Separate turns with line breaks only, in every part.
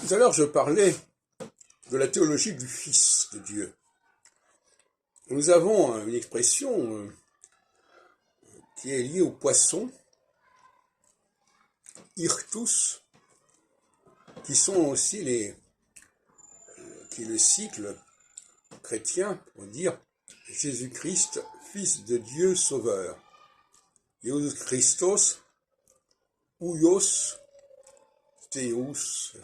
Tout à l'heure, je parlais de la théologie du Fils de Dieu. Nous avons une expression qui est liée au poisson, Hirtus, qui sont aussi qui est le cycle chrétien pour dire Jésus-Christ, Fils de Dieu Sauveur. Ious Christos, Ouios, Theus,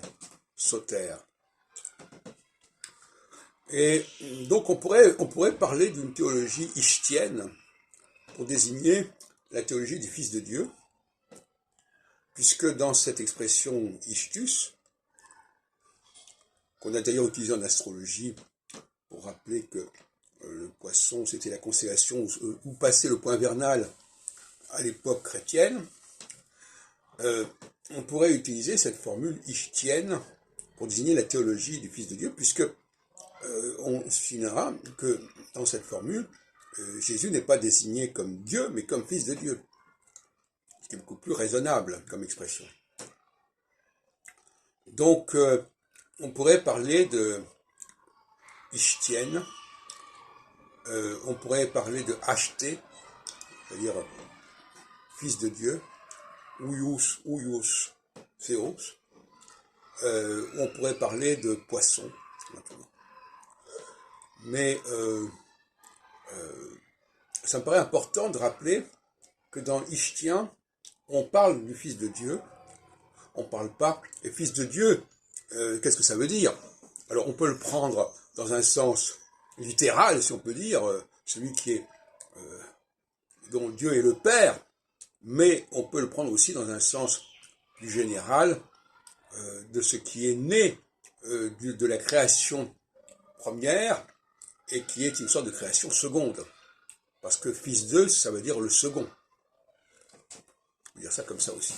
Soter. Et donc on pourrait parler d'une théologie ichtienne pour désigner la théologie du Fils de Dieu, puisque dans cette expression ichtus, qu'on a d'ailleurs utilisée en astrologie pour rappeler que le poisson c'était la constellation où passait le point vernal à l'époque chrétienne, on pourrait utiliser cette formule ichtienne pour désigner la théologie du Fils de Dieu, puisque on signalera que dans cette formule, Jésus n'est pas désigné comme Dieu, mais comme Fils de Dieu, ce qui est beaucoup plus raisonnable comme expression. Donc, on pourrait parler de ichtienne, on pourrait parler de acheté, c'est-à-dire Fils de Dieu, ouios, théos, on pourrait parler de poisson, maintenant. Mais ça me paraît important de rappeler que dans Ichtien, on parle du Fils de Dieu, on ne parle pas, et Fils de Dieu, qu'est-ce que ça veut dire? Alors on peut le prendre dans un sens littéral, si on peut dire, celui qui est, dont Dieu est le Père, mais on peut le prendre aussi dans un sens plus général, de ce qui est né de la création première, et qui est une sorte de création seconde. Parce que Fils de, ça veut dire le second. On peut dire ça comme ça aussi.